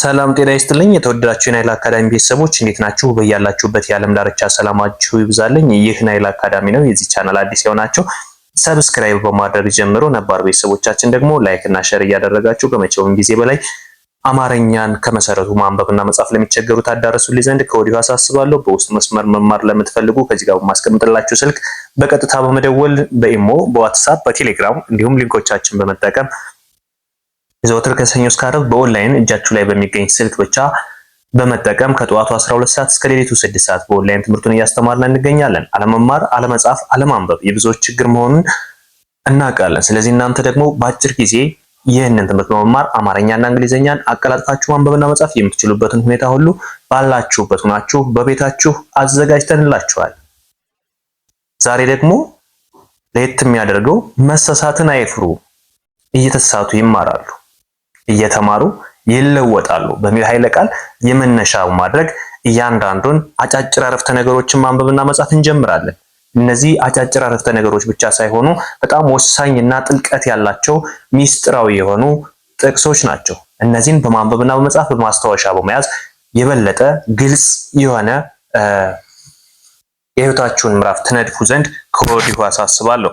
ሰላም ጤና ይስጥልኝ። የተወደዳችሁ የናይል አካዳሚ ቤተሰቦች እንዴት ናችሁ? በያላችሁበት የዓለም ዳርቻ ሰላማችሁ ይብዛልኝ። ይህ ናይል አካዳሚ ነው። የዚህ ቻናል አዲስ የሆናችሁ ሰብስክራይብ በማድረግ ጀምሮ፣ ነባር ቤተሰቦቻችን ደግሞ ላይክ እና ሼር እያደረጋችሁ ከመቼውም ጊዜ በላይ አማርኛን ከመሰረቱ ማንበብና መጻፍ ለሚቸገሩት አዳረሱልኝ ዘንድ ከወዲሁ አሳስባለሁ። በውስጥ መስመር መማር ለምትፈልጉ ከዚህ ጋር በማስቀምጥላችሁ ስልክ በቀጥታ በመደወል በኢሞ፣ በዋትስአፕ፣ በቴሌግራም እንዲሁም ሊንኮቻችን በመጠቀም ዘወትር ከሰኞ እስከ ዓርብ በኦንላይን እጃችሁ ላይ በሚገኝ ስልክ ብቻ በመጠቀም ከጠዋቱ 12 ሰዓት እስከ ሌሊቱ 6 ሰዓት በኦንላይን ትምህርቱን እያስተማርን እንገኛለን። አለመማር፣ አለመጻፍ፣ አለማንበብ የብዙዎች ችግር መሆኑን እናውቃለን። ስለዚህ እናንተ ደግሞ በአጭር ጊዜ ይህንን ትምህርት በመማር አማርኛና እንግሊዘኛን አቀላጥፋችሁ ማንበብና መጻፍ የምትችሉበትን ሁኔታ ሁሉ ባላችሁበት ሆናችሁ በቤታችሁ አዘጋጅተንላችኋል። ዛሬ ደግሞ ለየት የሚያደርገው መሳሳትን አይፍሩ፣ እየተሳሳቱ ይማራሉ፣ እየተማሩ ይለወጣሉ በሚል ኃይለ ቃል የመነሻው ማድረግ እያንዳንዱን አጫጭር አረፍተ ነገሮችን ማንበብና መጻፍ እንጀምራለን። እነዚህ አጫጭር አረፍተ ነገሮች ብቻ ሳይሆኑ በጣም ወሳኝና ጥልቀት ያላቸው ሚስጥራዊ የሆኑ ጥቅሶች ናቸው። እነዚህን በማንበብና በመጻፍ በማስታወሻ በመያዝ የበለጠ ግልጽ የሆነ የህይወታችሁን ምዕራፍ ትነድፉ ዘንድ ከወዲሁ አሳስባለሁ።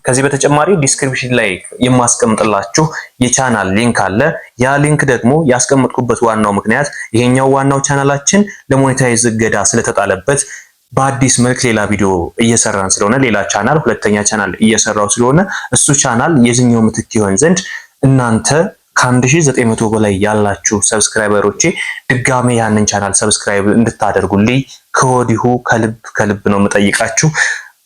ከዚህ በተጨማሪ ዲስክሪፕሽን ላይ የማስቀምጥላችሁ የቻናል ሊንክ አለ። ያ ሊንክ ደግሞ ያስቀምጥኩበት ዋናው ምክንያት ይሄኛው ዋናው ቻናላችን ለሞኔታይዝ እገዳ ስለተጣለበት በአዲስ መልክ ሌላ ቪዲዮ እየሰራን ስለሆነ ሌላ ቻናል ሁለተኛ ቻናል እየሰራው ስለሆነ እሱ ቻናል የዚህኛው ምትክ ይሆን ዘንድ እናንተ ከ1900 በላይ ያላችሁ ሰብስክራይበሮቼ ድጋሜ ያንን ቻናል ሰብስክራይብ እንድታደርጉልኝ ከወዲሁ ከልብ ነው የምጠይቃችሁ።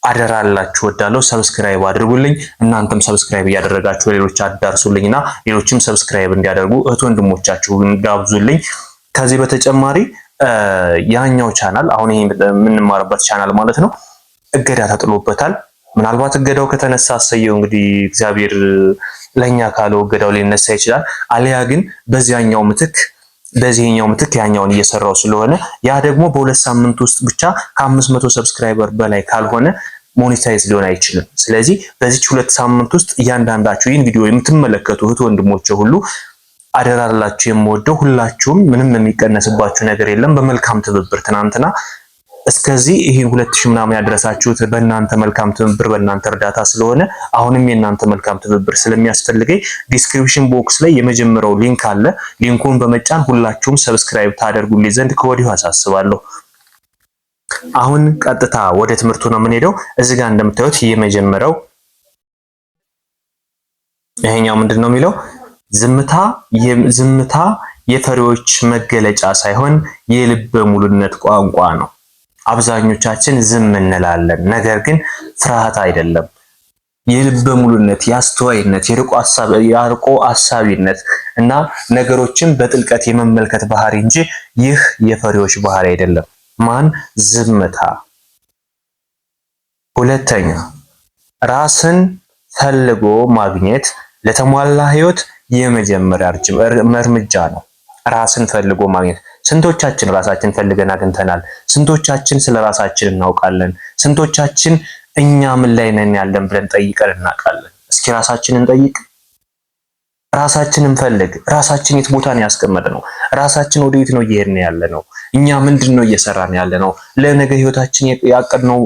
አደራላችሁ ወዳለው ሰብስክራይብ አድርጉልኝ። እናንተም ሰብስክራይብ እያደረጋችሁ ሌሎች አዳርሱልኝና ሌሎችም ሰብስክራይብ እንዲያደርጉ እህት ወንድሞቻችሁን ጋብዙልኝ። ከዚህ በተጨማሪ ያኛው ቻናል አሁን ይሄ የምንማርበት ቻናል ማለት ነው እገዳ ተጥሎበታል። ምናልባት እገዳው ከተነሳ አሰየው እንግዲህ እግዚአብሔር ለኛ ካለው እገዳው ሊነሳ ይችላል። አሊያ ግን በዚህኛው ምትክ ያኛውን እየሰራው ስለሆነ ያ ደግሞ በሁለት ሳምንት ውስጥ ብቻ ከ500 ሰብስክራይበር በላይ ካልሆነ ሞኔታይዝ ሊሆን አይችልም። ስለዚህ በዚች ሁለት ሳምንት ውስጥ እያንዳንዳችሁ ይህን ቪዲዮ የምትመለከቱ እህት ወንድሞቼ ሁሉ አደራላችሁ የምወደው ሁላችሁም ምንም የሚቀነስባችሁ ነገር የለም። በመልካም ትብብር ትናንትና እስከዚህ ይሄን 2000 ምናምን ያደረሳችሁት በእናንተ መልካም ትብብር በእናንተ እርዳታ ስለሆነ አሁንም የእናንተ መልካም ትብብር ስለሚያስፈልገኝ ዲስክሪፕሽን ቦክስ ላይ የመጀመሪያው ሊንክ አለ። ሊንኩን በመጫን ሁላችሁም ሰብስክራይብ ታደርጉልኝ ዘንድ ከወዲሁ አሳስባለሁ። አሁን ቀጥታ ወደ ትምህርቱ ነው የምንሄደው። እዚህ ጋር እንደምታዩት የመጀመሪያው ይሄኛው ምንድነው የሚለው ዝምታ የፈሪዎች መገለጫ ሳይሆን የልበ ሙሉነት ቋንቋ ነው። አብዛኞቻችን ዝም እንላለን፣ ነገር ግን ፍርሃት አይደለም። የልበ ሙሉነት፣ የአስተዋይነት፣ የአርቆ አሳቢነት እና ነገሮችን በጥልቀት የመመልከት ባህሪ እንጂ ይህ የፈሪዎች ባህሪ አይደለም። ማን? ዝምታ። ሁለተኛ ራስን ፈልጎ ማግኘት ለተሟላ ህይወት የመጀመሪያ እርምጃ ነው። ራስን ፈልጎ ማግኘት። ስንቶቻችን ራሳችን ፈልገን አግኝተናል? ስንቶቻችን ስለ ራሳችን እናውቃለን? ስንቶቻችን እኛ ምን ላይ ነን ያለን ብለን ጠይቀን እናውቃለን? እስኪ ራሳችንን ጠይቅ። ራሳችንን ፈልግ። ራሳችን የት ቦታ ነው ያስቀመጥነው? ራሳችን ወዴት ነው እየሄድን ያለነው? እኛ ምንድነው እየሰራን ያለነው? ለነገ ህይወታችን ያቀድነው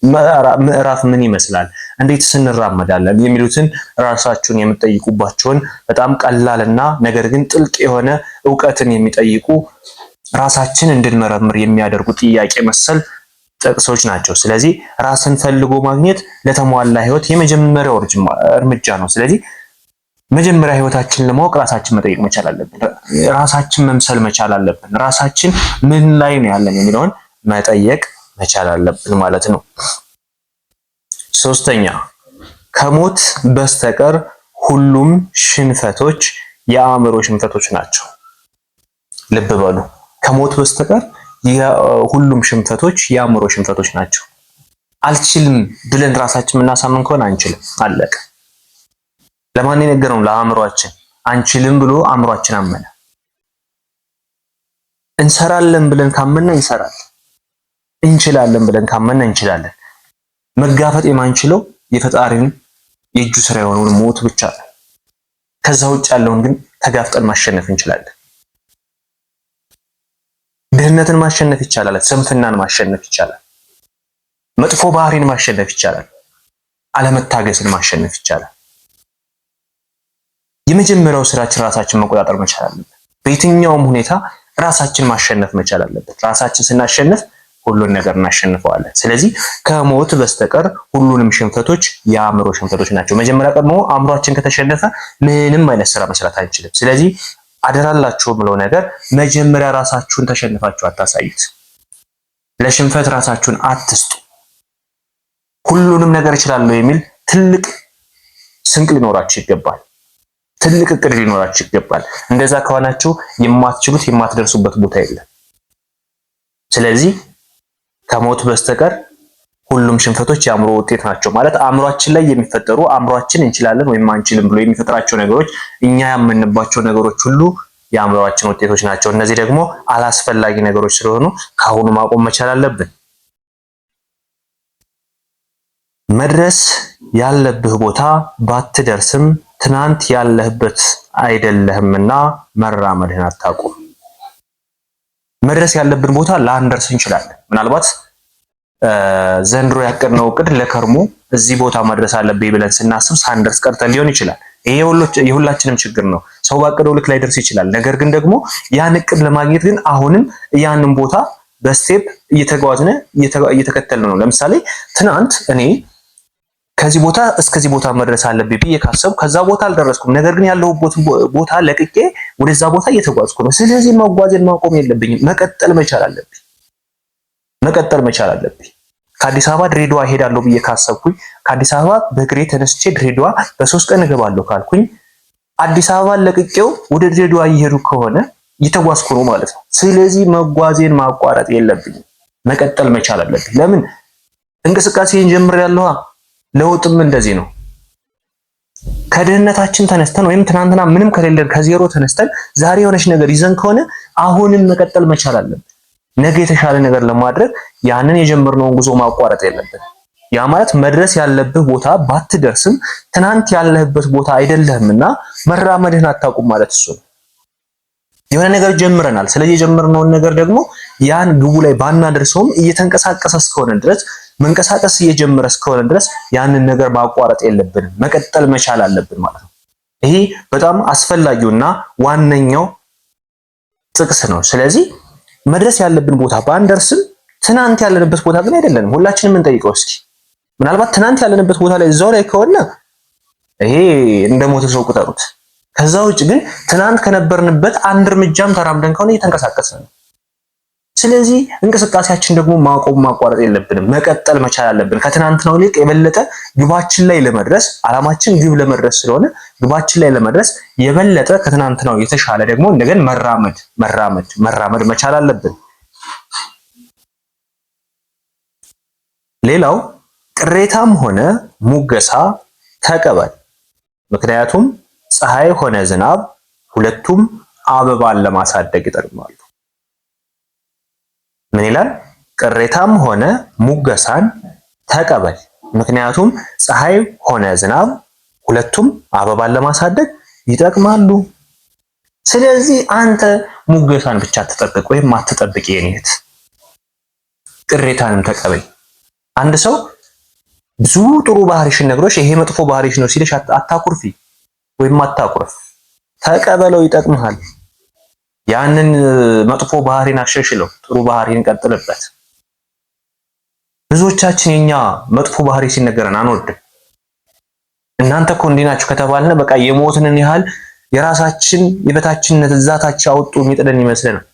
ምዕራፍ ምን ይመስላል? እንዴት እንራመዳለን? የሚሉትን ራሳችሁን የምትጠይቁባቸውን በጣም ቀላልና ነገር ግን ጥልቅ የሆነ ዕውቀትን የሚጠይቁ ራሳችን እንድንመረምር የሚያደርጉ ጥያቄ መሰል ጥቅሶች ናቸው። ስለዚህ ራስን ፈልጎ ማግኘት ለተሟላ ህይወት የመጀመሪያው እርምጃ ነው። ስለዚህ መጀመሪያ ህይወታችንን ለማወቅ ራሳችን መጠየቅ መቻል አለብን። ራሳችን መምሰል መቻል አለብን። ራሳችን ምን ላይ ነው ያለን የሚለውን መጠየቅ መቻል አለብን ማለት ነው። ሶስተኛ ከሞት በስተቀር ሁሉም ሽንፈቶች የአእምሮ ሽንፈቶች ናቸው። ልብ በሉ። ከሞት በስተቀር ሁሉም ሽንፈቶች የአእምሮ ሽንፈቶች ናቸው። አልችልም ብለን ራሳችን የምናሳምን ከሆነ አንችልም፣ አለቀ። ለማን የነገረው? ለአእምሮአችን። አንችልም ብሎ አእምሮአችን አመነ። እንሰራለን ብለን ካመነ እንሰራለን። እንችላለን ብለን ካመነ እንችላለን። መጋፈጥ የማንችለው የፈጣሪን የእጁ ስራ የሆነውን ሞት ብቻ ነው። ከዛ ውጭ ያለውን ግን ተጋፍጠን ማሸነፍ እንችላለን። ድህነትን ማሸነፍ ይቻላል። ስንፍናን ማሸነፍ ይቻላል። መጥፎ ባህሪን ማሸነፍ ይቻላል። አለመታገስን ማሸነፍ ይቻላል። የመጀመሪያው ስራችን ራሳችን መቆጣጠር መቻል አለብን። በየትኛውም ሁኔታ ራሳችን ማሸነፍ መቻል አለበት። ራሳችን ስናሸንፍ ሁሉን ነገር እናሸንፈዋለን። ስለዚህ ከሞት በስተቀር ሁሉንም ሽንፈቶች የአእምሮ ሽንፈቶች ናቸው። መጀመሪያ ቀድሞ አእምሯችን ከተሸነፈ ምንም አይነት ስራ መስራት አንችልም። ስለዚህ አደራላችሁ ብለው ነገር መጀመሪያ ራሳችሁን ተሸንፋችሁ አታሳዩት። ለሽንፈት ራሳችሁን አትስጡ። ሁሉንም ነገር እችላለሁ የሚል ትልቅ ስንቅ ሊኖራችሁ ይገባል። ትልቅ እቅድ ሊኖራችሁ ይገባል። እንደዛ ከሆናችሁ የማትችሉት የማትደርሱበት ቦታ የለም። ስለዚህ ከሞት በስተቀር ሁሉም ሽንፈቶች የአእምሮ ውጤት ናቸው። ማለት አእምሯችን ላይ የሚፈጠሩ አእምሯችን እንችላለን ወይም አንችልም ብሎ የሚፈጥራቸው ነገሮች እኛ ያመንባቸው ነገሮች ሁሉ የአእምሯችን ውጤቶች ናቸው። እነዚህ ደግሞ አላስፈላጊ ነገሮች ስለሆኑ ከአሁኑ ማቆም መቻል አለብን። መድረስ ያለብህ ቦታ ባትደርስም ትናንት ያለህበት አይደለህምና መራመድህን አታቁም። መድረስ ያለብን ቦታ ላንደርስ እንችላለን። ምናልባት ዘንድሮ ያቀድነው እቅድ ለከርሞ እዚህ ቦታ መድረስ አለብኝ ብለን ስናስብ ሳንደርስ ቀርተን ሊሆን ይችላል። ይሄ የሁላችንም ችግር ነው። ሰው ባቀደው ልክ ላይ ደርስ ይችላል። ነገር ግን ደግሞ ያን እቅድ ለማግኘት ግን አሁንም ያንን ቦታ በስቴፕ እየተጓዝነ እየተከተልን ነው። ለምሳሌ ትናንት እኔ ከዚህ ቦታ እስከዚህ ቦታ መድረስ አለብኝ ብዬ ካሰብኩ ከዛ ቦታ አልደረስኩም። ነገር ግን ያለሁበት ቦታ ለቅቄ ወደዛ ቦታ እየተጓዝኩ ነው። ስለዚህ መጓዝን ማቆም የለብኝም። መቀጠል መቻል አለብኝ። ከአዲስ አበባ ድሬዳዋ እሄዳለሁ ብዬ ካሰብኩኝ ከአዲስ አበባ በእግሬ ተነስቼ ድሬዳዋ በ3 ቀን እገባለሁ ካልኩኝ አዲስ አበባ ለቅቄው ወደ ድሬዳዋ እየሄዱ ከሆነ እየተጓዝኩ ነው ማለት ነው። ስለዚህ መጓዜን ማቋረጥ የለብኝም። መቀጠል መቻል አለብኝ። ለምን እንቅስቃሴን ጀምሬያለሁ። ለውጥም እንደዚህ ነው። ከድህነታችን ተነስተን ወይም ትናንትና ምንም ከሌለን ከዜሮ ተነስተን ዛሬ የሆነች ነገር ይዘን ከሆነ አሁንም መቀጠል መቻል አለብን። ነገ የተሻለ ነገር ለማድረግ ያንን የጀመርነውን ጉዞ ማቋረጥ የለብን። ያ ማለት መድረስ ያለብህ ቦታ ባትደርስም ትናንት ያለህበት ቦታ አይደለህምና መራመድህን አታቁም ማለት እሱ ነው። የሆነ ነገር ጀምረናል። ስለዚህ የጀመርነውን ነገር ደግሞ ያን ግቡ ላይ ባናደርሰውም እየተንቀሳቀሰ እስከሆነ ድረስ መንቀሳቀስ እየጀመረ እስከሆነ ድረስ ያንን ነገር ማቋረጥ የለብንም። መቀጠል መቻል አለብን ማለት ነው። ይሄ በጣም አስፈላጊውና ዋነኛው ጥቅስ ነው። ስለዚህ መድረስ ያለብን ቦታ ባንደርስም ትናንት ያለንበት ቦታ ግን አይደለንም። ሁላችንም እንጠይቀው እስኪ። ምናልባት ትናንት ያለንበት ቦታ ላይ እዛው ላይ ከሆነ ይሄ እንደሞተ ሰው ቁጠሩት። ከዛ ውጭ ግን ትናንት ከነበርንበት አንድ እርምጃም ተራምደን ከሆነ እየተንቀሳቀስን ነው። ስለዚህ እንቅስቃሴያችን ደግሞ ማቆም ማቋረጥ የለብንም። መቀጠል መቻል አለብን። ከትናንትናው ይልቅ የበለጠ ግባችን ላይ ለመድረስ አላማችን ግብ ለመድረስ ስለሆነ ግባችን ላይ ለመድረስ የበለጠ ከትናንትናው የተሻለ ደግሞ እንደገና መራመድ መቻል አለብን። ሌላው ቅሬታም ሆነ ሙገሳ ተቀበል። ምክንያቱም ፀሐይ ሆነ ዝናብ ሁለቱም አበባን ለማሳደግ ይጠቅማሉ። ምን ይላል? ቅሬታም ሆነ ሙገሳን ተቀበል። ምክንያቱም ፀሐይ ሆነ ዝናብ ሁለቱም አበባን ለማሳደግ ይጠቅማሉ። ስለዚህ አንተ ሙገሳን ብቻ አትጠብቅ ወይም አትጠብቅ የኔት ቅሬታንም ተቀበል። አንድ ሰው ብዙ ጥሩ ባህሪሽን ነግሮሽ ይሄ መጥፎ ባህሪሽ ነው ሲልሽ አታኩርፊ ወይም አታኩርፍ። ተቀበለው፣ ይጠቅምሃል። ያንን መጥፎ ባህሪን አሸሽለው፣ ጥሩ ባህሪን ቀጥልበት። ብዙዎቻችን የኛ መጥፎ ባህሪ ሲነገረን አንወድም። እናንተ እኮ እንዲህ ናችሁ ከተባልነ በቃ የሞትንን ያህል የራሳችን የበታችነት እዛታች አውጡ የሚጥለን ይመስለናል።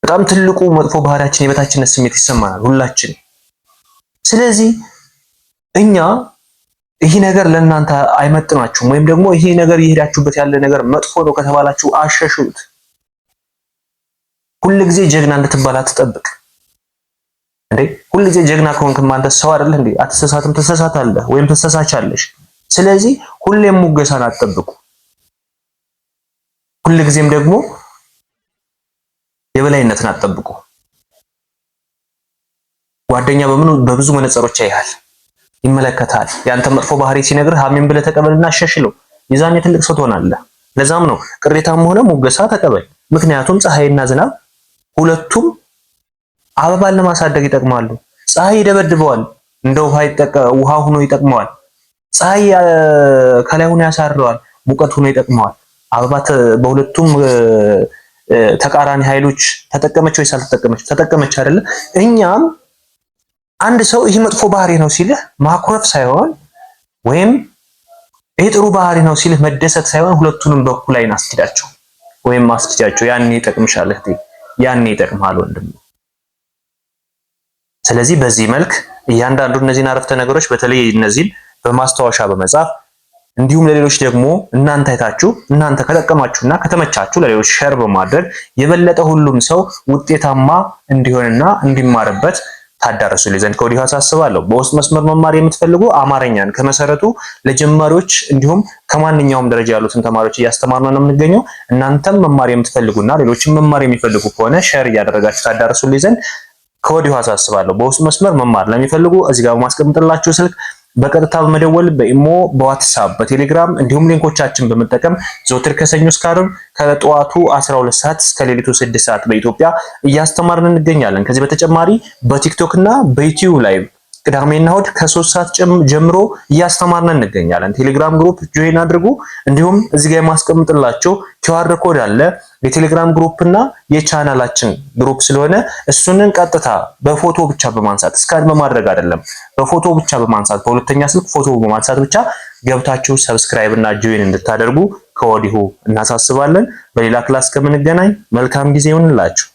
በጣም ትልቁ መጥፎ ባህሪያችን የበታችነት ስሜት ይሰማናል ሁላችን። ስለዚህ እኛ ይሄ ነገር ለእናንተ አይመጥናችሁም ወይም ደግሞ ይሄ ነገር እየሄዳችሁበት ያለ ነገር መጥፎ ነው ከተባላችሁ አሸሽሉት። ሁሉ ጊዜ ጀግና እንድትባል አትጠብቅ እንዴ። ሁሉ ጊዜ ጀግና ከሆንክማ አንተ ሰው አይደለህ እንዴ? አትሰሳትም? ትሰሳታለህ ወይም ትሰሳቻለሽ። ስለዚህ ሁሌም ሙገሳን አትጠብቁ። ሁሉ ጊዜም ደግሞ የበላይነትን አትጠብቁ። ጓደኛ በብዙ መነጽሮች ያያል፣ ይመለከታል። ያንተ መጥፎ ባህሪ ሲነግርህ አሜን ብለህ ተቀበልና አሸሽለው። የዛኔ ትልቅ ሰው ትሆናለህ። ለዛም ነው ቅሬታም ሆነ ሙገሳ ተቀበል። ምክንያቱም ፀሐይና ዝናብ ሁለቱም አበባን ለማሳደግ ይጠቅማሉ። ፀሐይ ይደበድበዋል፣ እንደ ውሃ ሆኖ ይጠቅመዋል። ፀሐይ ከላይ ሆኖ ያሳረዋል፣ ሙቀት ሆኖ ይጠቅመዋል። አበባ በሁለቱም ተቃራኒ ኃይሎች ተጠቀመች ወይስ አልተጠቀመች? ተጠቀመች አይደለ? እኛም አንድ ሰው ይህ መጥፎ ባህሪ ነው ሲልህ ማኩረፍ ሳይሆን ወይም ይህ ጥሩ ባህሪ ነው ሲልህ መደሰት ሳይሆን ሁለቱንም በኩል አይን አስኪዳቸው ወይም አስኪዳቸው። ያኔ ይጠቅምሻል እህቴ፣ ያኔ ይጠቅምሃል ወንድም። ስለዚህ በዚህ መልክ እያንዳንዱ እነዚህን አረፍተ ነገሮች በተለይ እነዚህን በማስታወሻ በመጻፍ እንዲሁም ለሌሎች ደግሞ እናንተ አይታችሁ እናንተ ከጠቀማችሁና ከተመቻችሁ ለሌሎች ሼር በማድረግ የበለጠ ሁሉም ሰው ውጤታማ እንዲሆንና እንዲማርበት ታዳርሱልኝ ዘንድ ከወዲሁ አሳስባለሁ። በውስጥ መስመር መማር የምትፈልጉ አማርኛን ከመሰረቱ ለጀማሪዎች እንዲሁም ከማንኛውም ደረጃ ያሉትን ተማሪዎች እያስተማርን ነው የምንገኘው። እናንተም መማር የምትፈልጉና ሌሎችም መማር የሚፈልጉ ከሆነ ሼር እያደረጋችሁ ታዳርሱልኝ ዘንድ ከወዲሁ አሳስባለሁ። በውስጥ መስመር መማር ለሚፈልጉ እዚህ ጋር በማስቀምጥላችሁ ስልክ በቀጥታ በመደወል በኢሞ፣ በዋትስአፕ፣ በቴሌግራም እንዲሁም ሊንኮቻችን በመጠቀም ዘወትር ከሰኞ እስከ ዓርብ ከጠዋቱ 12 ሰዓት እስከ ሌሊቱ 6 ሰዓት በኢትዮጵያ እያስተማርን እንገኛለን። ከዚህ በተጨማሪ በቲክቶክ እና በዩቲዩብ ላይ ቅዳሜና እሁድ ከ3 ሰዓት ጀምሮ እያስተማርን እንገኛለን። ቴሌግራም ግሩፕ ጆይን አድርጉ። እንዲሁም እዚህ ጋር የማስቀምጥላችሁ ኪውአር ኮድ አለ። የቴሌግራም ግሩፕ እና የቻናላችን ግሩፕ ስለሆነ እሱንን ቀጥታ በፎቶ ብቻ በማንሳት ስካን በማድረግ አይደለም፣ በፎቶ ብቻ በማንሳት በሁለተኛ ስልክ ፎቶ በማንሳት ብቻ ገብታችሁ ሰብስክራይብ እና ጆይን እንድታደርጉ ከወዲሁ እናሳስባለን። በሌላ ክላስ ከምንገናኝ መልካም ጊዜ ይሁንላችሁ።